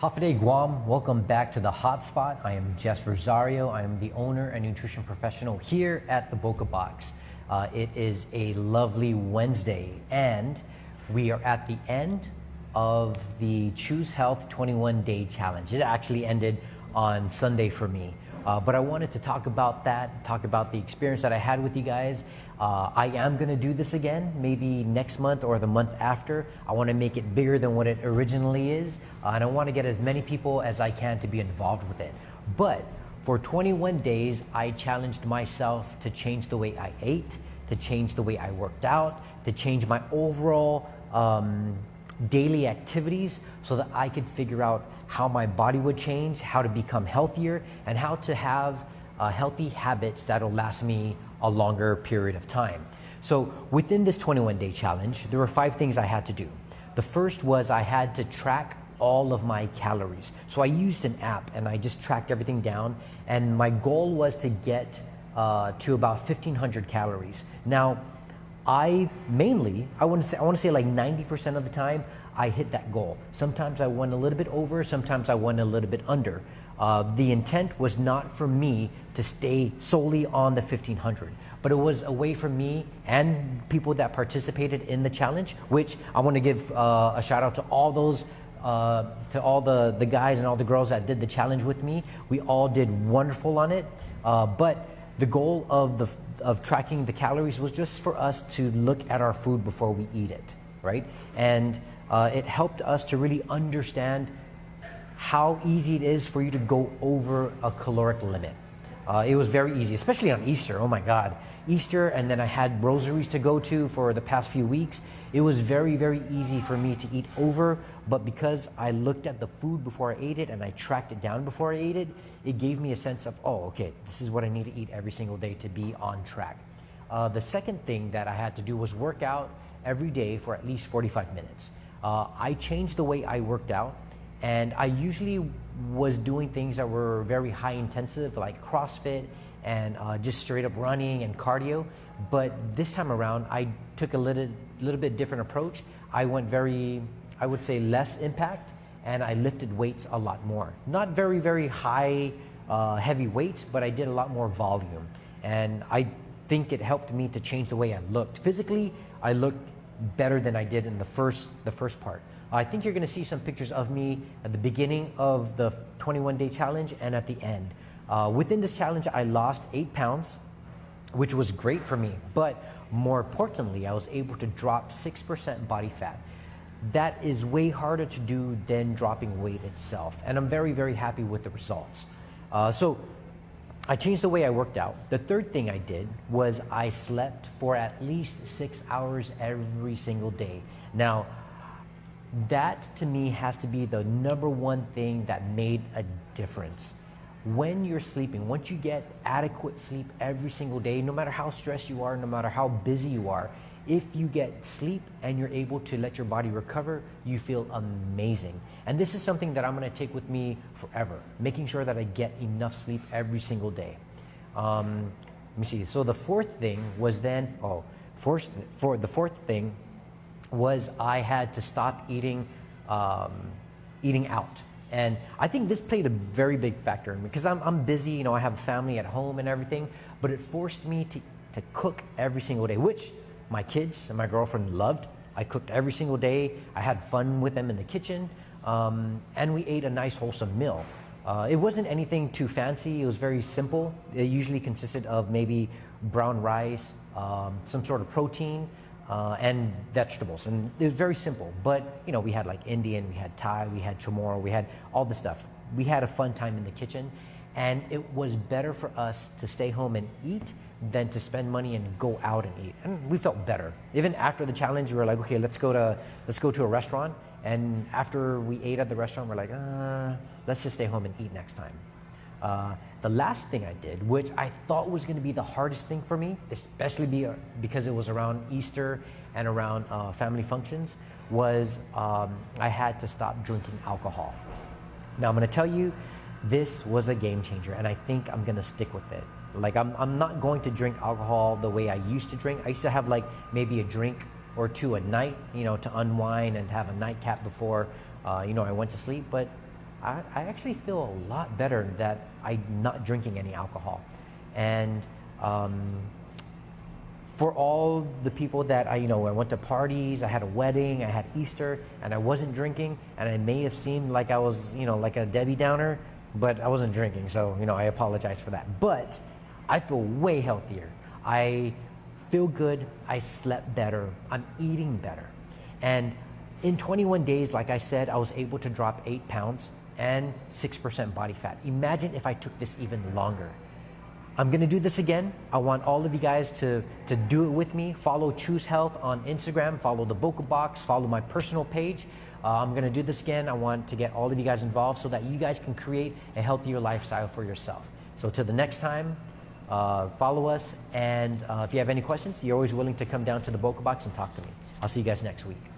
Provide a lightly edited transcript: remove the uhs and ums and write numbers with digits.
Hafaday Guam, welcome back to the Hotspot. I am Jess Rosario. I am the owner and nutrition professional here at the Boka Box. It is a lovely Wednesday, and we are at the end of the Choose Health 21-Day Challenge. It actually ended on Sunday for me. But I wanted to talk about that, talk about the experience that I had with you guys. I am going to do this again, maybe next month or the month after. I want to make it bigger than what it originally is, and I want to get as many people as I can to be involved with it. But for 21 days, I challenged myself to change the way I ate, to change the way I worked out, to change my overall daily activities so that I could figure out how my body would change, how to become healthier, and how to have healthy habits that'll last me a longer period of time. So within this 21-day challenge, there were 5 things I had to do. The first was I had to track all of my calories. So I used an app and I just tracked everything down, and my goal was to get to about 1,500 calories. Now, I want to say like 90% of the time I hit that goal. Sometimes I went a little bit over, sometimes I went a little bit under. The intent was not for me to stay solely on the 1,500, but it was a way for me and people that participated in the challenge, which I want to give a shout out to all those to all the guys and all the girls that did the challenge with me. We all did wonderful on it, but the goal of tracking the calories was just for us to look at our food before we eat it, right? And it helped us to really understand how easy it is for you to go over a caloric limit. It was very easy, especially on Easter. Oh my God, Easter, and then I had rosaries to go to for the past few weeks. It was very, very easy for me to eat over, but because I looked at the food before I ate it and I tracked it down before I ate it, it gave me a sense of, oh, okay, this is what I need to eat every single day to be on track. The second thing that I had to do was work out every day for at least 45 minutes. I changed the way I worked out, and I usually was doing things that were very high intensive, like CrossFit and just straight up running and cardio. But this time around, I took a little bit different approach. I went very, I would say, less impact, and I lifted weights a lot more. Not very, very high, heavy weights, but I did a lot more volume. And I think it helped me to change the way I looked. Physically, I looked better than I did in the first part. I think you're going to see some pictures of me at the beginning of the 21-day challenge and at the end. Within this challenge, I lost 8 pounds, which was great for me. But more importantly, I was able to drop 6% body fat. That is way harder to do than dropping weight itself. And I'm very, very happy with the results. So I changed the way I worked out. The third thing I did was I slept for at least 6 hours every single day. Now, that to me has to be the #1 thing that made a difference. When you're sleeping, once you get adequate sleep every single day, no matter how stressed you are, no matter how busy you are, if you get sleep and you're able to let your body recover, you feel amazing. And this is something that I'm going to take with me forever, making sure that I get enough sleep every single day. Let me see. So the fourth thing was then, the fourth thing was I had to stop eating out. And I think this played a very big factor in me because I'm busy, you know, I have a family at home and everything, but it forced me to cook every single day, which my kids and my girlfriend loved. I cooked every single day. I had fun with them in the kitchen, and we ate a nice wholesome meal. It wasn't anything too fancy. It was very simple. It usually consisted of maybe brown rice, some sort of protein, and vegetables, and it was very simple. But you know, we had like Indian, we had Thai, we had chamorro, we had all the stuff. We had a fun time in the kitchen, and it was better for us to stay home and eat than to spend money and go out and eat. And we felt better. Even after the challenge, we were like, okay, let's go to a restaurant. And after we ate at the restaurant, we're like, let's just stay home and eat next time. The last thing I did, which I thought was going to be the hardest thing for me, especially because it was around Easter and around family functions, was I had to stop drinking alcohol. Now I'm going to tell you, this was a game changer, and I think I'm going to stick with it. Like I'm not going to drink alcohol the way I used to drink. I used to have like maybe a drink or two a night, you know, to unwind and have a nightcap before, you know, I went to sleep. But I actually feel a lot better that I'm not drinking any alcohol. And for all the people that I went to parties, I had a wedding, I had Easter, and I wasn't drinking, and I may have seemed like I was, like a Debbie Downer, but I wasn't drinking, so, I apologize for that. But I feel way healthier. I feel good, I slept better, I'm eating better. And in 21 days, like I said, I was able to drop 8 pounds and 6% body fat. Imagine if I took this even longer. I'm gonna do this again. I want all of you guys to do it with me. Follow Choose Health on Instagram, follow the Boka Box, follow my personal page. I'm gonna do this again. I want to get all of you guys involved so that you guys can create a healthier lifestyle for yourself. So till the next time, follow us. And if you have any questions, you're always willing to come down to the Boka Box and talk to me. I'll see you guys next week.